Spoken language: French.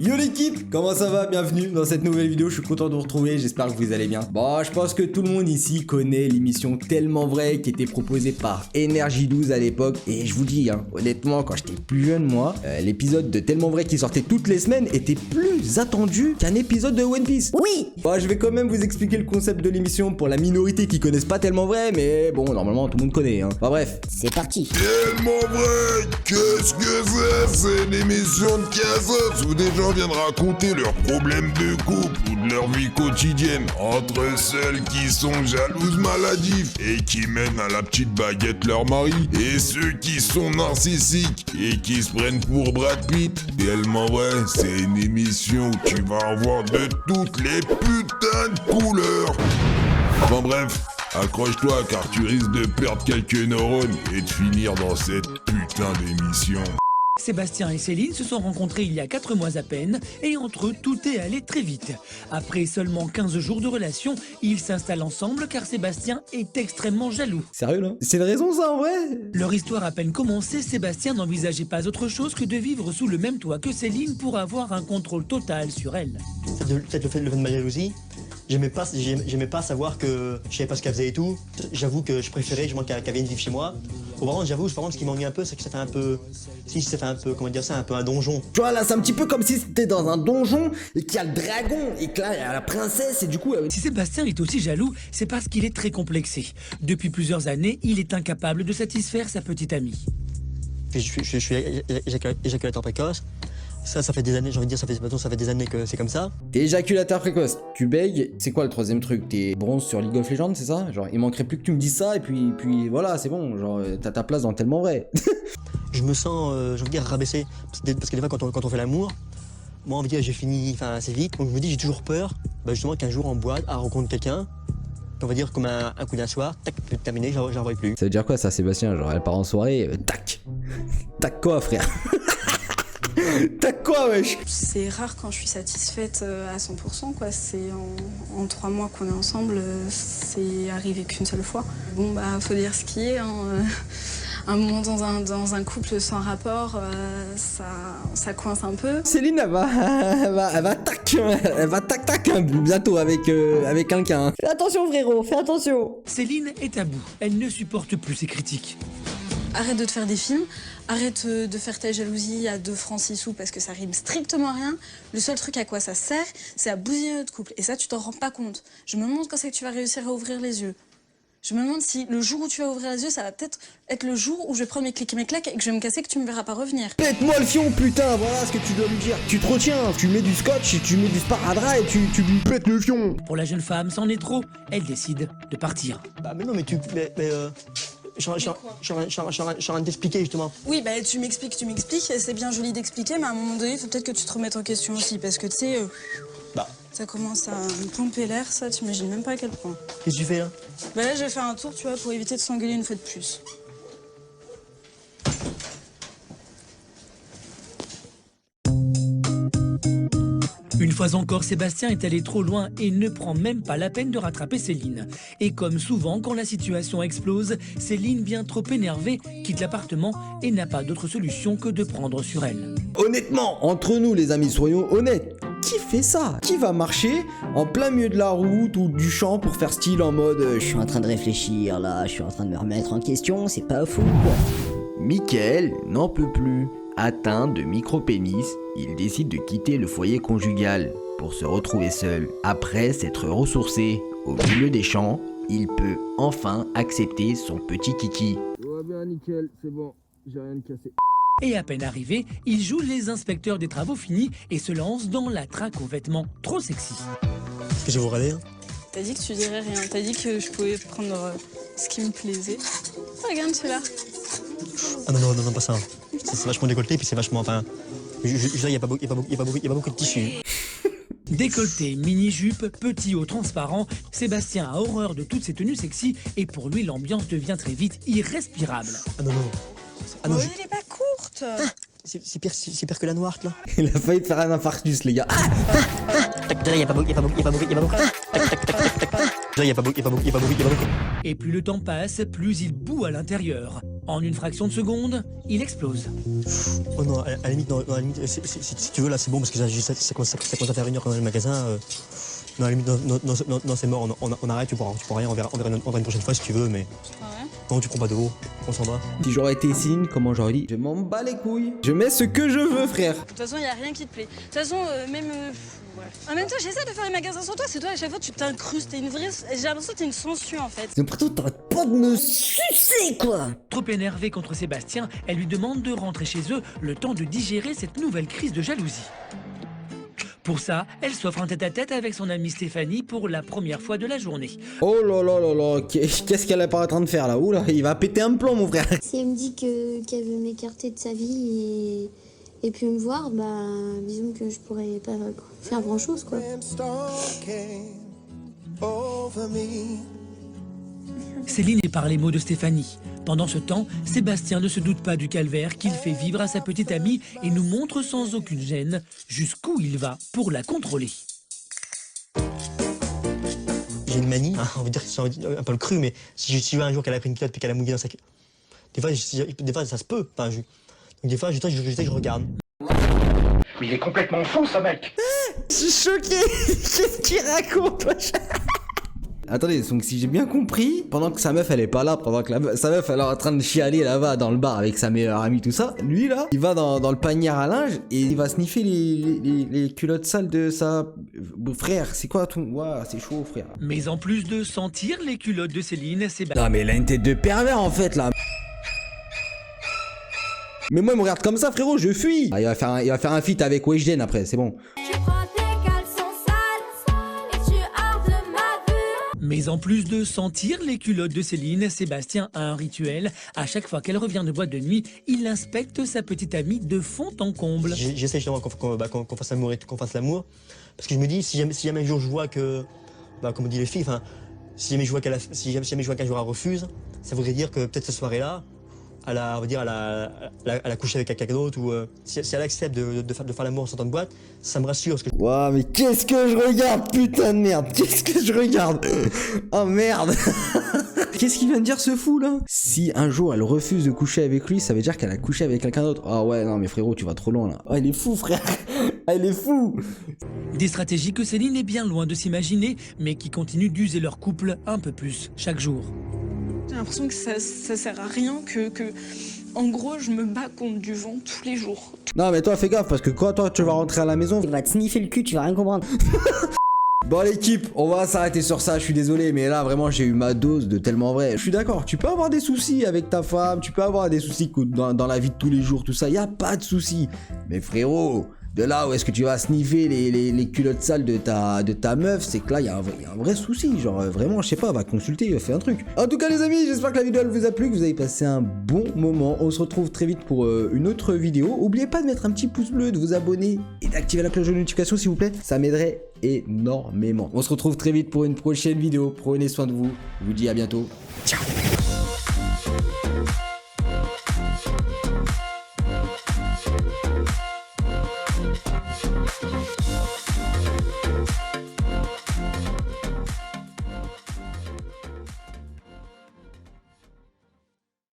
Yo l'équipe, comment ça va? Bienvenue dans cette nouvelle vidéo, je suis content de vous retrouver, j'espère que vous allez bien. Bon, je pense que tout le monde ici connaît l'émission Tellement Vrai qui était proposée par Energy 12 à l'époque. Et je vous dis, honnêtement, quand j'étais plus jeune moi, l'épisode de Tellement Vrai qui sortait toutes les semaines était plus attendu qu'un épisode de One Piece. Oui. Bon, je vais quand même vous expliquer le concept de l'émission pour la minorité qui connaissent pas Tellement Vrai, mais bon, normalement tout le monde connaît. Enfin bref. C'est parti. Tellement vrai, qu'est-ce que c'est une émission de cassos où des gens viennent raconter leurs problèmes de couple ou de leur vie quotidienne entre celles qui sont jalouses maladives et qui mènent à la petite baguette leur mari et ceux qui sont narcissiques et qui se prennent pour Brad Pitt. Tellement vrai, c'est une émission où tu vas en voir de toutes les putains de couleurs. Enfin bref, accroche-toi car tu risques de perdre quelques neurones et de finir dans cette putain d'émission. Sébastien et Céline se sont rencontrés il y a 4 mois à peine et entre eux tout est allé très vite. Après seulement 15 jours de relation, ils s'installent ensemble car Sébastien est extrêmement jaloux. Sérieux là? C'est une raison ça en vrai? Leur histoire à peine commencée, Sébastien n'envisageait pas autre chose que de vivre sous le même toit que Céline pour avoir un contrôle total sur elle. Peut-être le fait de ma jalousie. J'aimais pas savoir que je savais pas ce qu'elle faisait et tout. J'avoue que je préférais qu'elle vienne vivre chez moi. Par contre, ce qui m'ennuie un peu, c'est que ça fait un peu, comment dire ça, un peu un donjon. Tu vois là, c'est un petit peu comme si c'était dans un donjon et qu'il y a le dragon et que là il y a la princesse et du coup... Si Sébastien est aussi jaloux, c'est parce qu'il est très complexé. Depuis plusieurs années, il est incapable de satisfaire sa petite amie. Je suis éjaculateur précoce. Ça fait des années, j'ai envie de dire, ça fait des années que c'est comme ça. T'es éjaculateur précoce, tu bègues, c'est quoi le troisième truc? T'es bronze sur League of Legends, c'est ça? Genre, il manquerait plus que tu me dises ça et puis voilà, c'est bon, genre, t'as ta place dans Tellement Vrai. Je me sens, j'ai envie de dire, rabaissé. Parce que des fois, quand on fait l'amour, moi, on veut dire, j'ai fini assez vite. Donc, je me dis, j'ai toujours peur, justement, qu'un jour en boîte, à rencontrer quelqu'un, on va dire comme un coup d'un soir, tac, terminé, j'en revois plus. Ça veut dire quoi ça, Sébastien? Genre, elle part en soirée, tac. Tac quoi, frère? T'as quoi, wesh? C'est rare quand je suis satisfaite à 100%, quoi. C'est en 3 mois qu'on est ensemble, c'est arrivé qu'une seule fois. Bon, bah, faut dire ce qui est, hein. Un moment dans un couple sans rapport, ça coince un peu. Céline, elle va tac, hein, bientôt avec quelqu'un. Fais attention frérot, fais attention. Céline est à bout, elle ne supporte plus ces critiques. Arrête de te faire des films, arrête de faire ta jalousie à 2 francs 6 sous parce que ça rime strictement à rien. Le seul truc à quoi ça sert, c'est à bousiller notre couple. Et ça, tu t'en rends pas compte. Je me demande quand c'est que tu vas réussir à ouvrir les yeux. Je me demande si le jour où tu vas ouvrir les yeux, ça va peut-être être le jour où je vais prendre mes clics et mes claques et que je vais me casser, que tu me verras pas revenir. Pète-moi le fion, putain, voilà ce que tu dois lui dire. Tu te retiens, tu mets du scotch, tu mets du sparadrap et tu lui pètes le fion. Pour la jeune femme, c'en est trop. Elle décide de partir. Bah, mais non, mais je suis en train de t'expliquer justement. Oui, bah tu m'expliques, c'est bien joli d'expliquer, mais à un moment donné, il faut peut-être que tu te remettes en question aussi, parce que tu sais, ça commence à me pomper l'air, ça, tu imagines même pas à quel point. Qu'est-ce que tu fais là? Bah là, je vais faire un tour, tu vois, pour éviter de s'engueuler une fois de plus. Une fois encore, Sébastien est allé trop loin et ne prend même pas la peine de rattraper Céline. Et comme souvent, quand la situation explose, Céline, bien trop énervée, quitte l'appartement et n'a pas d'autre solution que de prendre sur elle. Honnêtement, entre nous les amis, soyons honnêtes. Qui fait ça? Qui va marcher en plein milieu de la route ou du champ pour faire style en mode Je suis en train de réfléchir là, je suis en train de me remettre en question, c'est pas fou quoi. Mickaël n'en peut plus. Atteint de micro-pénis, il décide de quitter le foyer conjugal pour se retrouver seul. Après s'être ressourcé au milieu des champs, il peut enfin accepter son petit kiki. Ouais bien nickel, c'est bon, j'ai rien de cassé. Et à peine arrivé, il joue les inspecteurs des travaux finis et se lance dans la traque aux vêtements trop sexy. Est-ce que je vais vous regarder hein? T'as dit que tu dirais rien, t'as dit que je pouvais prendre ce qui me plaisait. Regarde celui-là. Ah non, pas ça. C'est vachement décolleté, puis c'est vachement, enfin... Je veux dire, il y a pas beaucoup de tissu. Décolleté, mini-jupe, petit haut transparent, Sébastien a horreur de toutes ces tenues sexy et pour lui l'ambiance devient très vite irrespirable. Ah non. Ah non, Elle est pas courte. c'est pire que la noire, là. Il a failli te faire un infarctus, les gars. Il y a pas beaucoup. Et plus le temps passe, plus il bout à l'intérieur. En une fraction de seconde, il explose. Oh non, à la limite, non, à la limite, si tu veux, là, c'est bon, parce que ça commence à faire une heure quand on est dans le magasin. Non, à la limite, non, c'est mort, on arrête, tu pourras rien, on verra une prochaine fois si tu veux, mais... Ah ouais. Non, tu prends pas de haut, on s'en va. Si j'aurais été Céline, comment j'aurais dit? Je m'en bats les couilles. Je mets ce que je veux, frère. De toute façon, il n'y a rien qui te plaît. De toute façon, même... ouais. En même temps, j'essaie de faire les magasins sans toi. C'est toi, à chaque fois, tu t'incrustes. T'es une vraie... J'ai l'impression que t'es une sangsue, en fait. J'ai l'impression que t'arrêtes pas de me sucer, quoi. Trop énervée contre Sébastien, elle lui demande de rentrer chez eux le temps de digérer cette nouvelle crise de jalousie. Pour ça, elle s'offre un tête-à-tête avec son amie Stéphanie pour la première fois de la journée. Oh là là là là, qu'est-ce qu'elle est pas en train de faire là? Oula, il va péter un plomb, mon frère. Si elle me dit qu'elle veut m'écarter de sa vie et puis me voir, bah disons que je pourrais pas faire grand chose quoi. Céline est par les mots de Stéphanie. Pendant ce temps, Sébastien ne se doute pas du calvaire qu'il fait vivre à sa petite amie et nous montre sans aucune gêne jusqu'où il va pour la contrôler. J'ai une manie, hein, on va dire que c'est un peu le cru, mais si je vois un jour qu'elle a pris une culotte puis qu'elle a mouillé dans sa... Des fois, ça se peut. Enfin, donc des fois, je regarde. Mais il est complètement fou, ce mec. Je suis choqué. Qu'est-ce qu'il raconte? Attendez, donc si j'ai bien compris, pendant que sa meuf elle est pas là, pendant que sa meuf elle est en train de chialer là-bas dans le bar avec sa meilleure amie, tout ça, lui là, il va dans le panier à linge et il va sniffer les culottes sales de sa... Frère, c'est quoi tout? Ouah, c'est chaud, frère. Mais en plus de sentir les culottes de Céline, Sébastien... Non mais il a une tête de pervers en fait là. Mais moi il me regarde comme ça, frérot, je fuis. Ah, il va faire un feat avec Weshden après, c'est bon. Mais en plus de sentir les culottes de Céline, Sébastien a un rituel. À chaque fois qu'elle revient de boîte de nuit, il inspecte sa petite amie de fond en comble. J'essaie justement qu'on fasse l'amour et qu'on fasse l'amour. Parce que je me dis, si jamais un jour je vois que, comme on dit les filles, si jamais je vois qu'un jour elle refuse, ça voudrait dire que peut-être cette soirée-là, elle a couché avec quelqu'un d'autre, ou si elle accepte de faire l'amour en sortant de boîte, ça me rassure. Parce que... Ouah, mais qu'est-ce que je regarde, putain de merde, qu'est-ce que je regarde? Oh merde. Qu'est-ce qu'il vient de dire ce fou là? Si un jour elle refuse de coucher avec lui, ça veut dire qu'elle a couché avec quelqu'un d'autre. Ah ouais, non mais frérot, tu vas trop loin là. Oh, il est fou, frère. Ah, il est fou. Des stratégies que Céline est bien loin de s'imaginer, mais qui continuent d'user leur couple un peu plus chaque jour. J'ai l'impression que ça sert à rien, que en gros je me bats contre du vent tous les jours. Non mais toi fais gaffe parce que quand toi tu vas rentrer à la maison, Il va te sniffer le cul, tu vas rien comprendre. Bon l'équipe, on va s'arrêter sur ça, je suis désolé mais là vraiment j'ai eu ma dose de tellement vrai. Je suis d'accord, tu peux avoir des soucis avec ta femme, tu peux avoir des soucis dans la vie de tous les jours, tout ça, y a pas de soucis. Mais frérot, de là où est-ce que tu vas sniffer les culottes sales de ta meuf, c'est que là il y a un vrai souci, genre vraiment je sais pas, va consulter, fais un truc. En tout cas les amis, j'espère que la vidéo elle vous a plu, que vous avez passé un bon moment. On se retrouve très vite pour une autre vidéo. Oubliez pas de mettre un petit pouce bleu, de vous abonner et d'activer la cloche de notification s'il vous plaît, ça m'aiderait énormément. On se retrouve très vite pour une prochaine vidéo, prenez soin de vous, je vous dis à bientôt, ciao.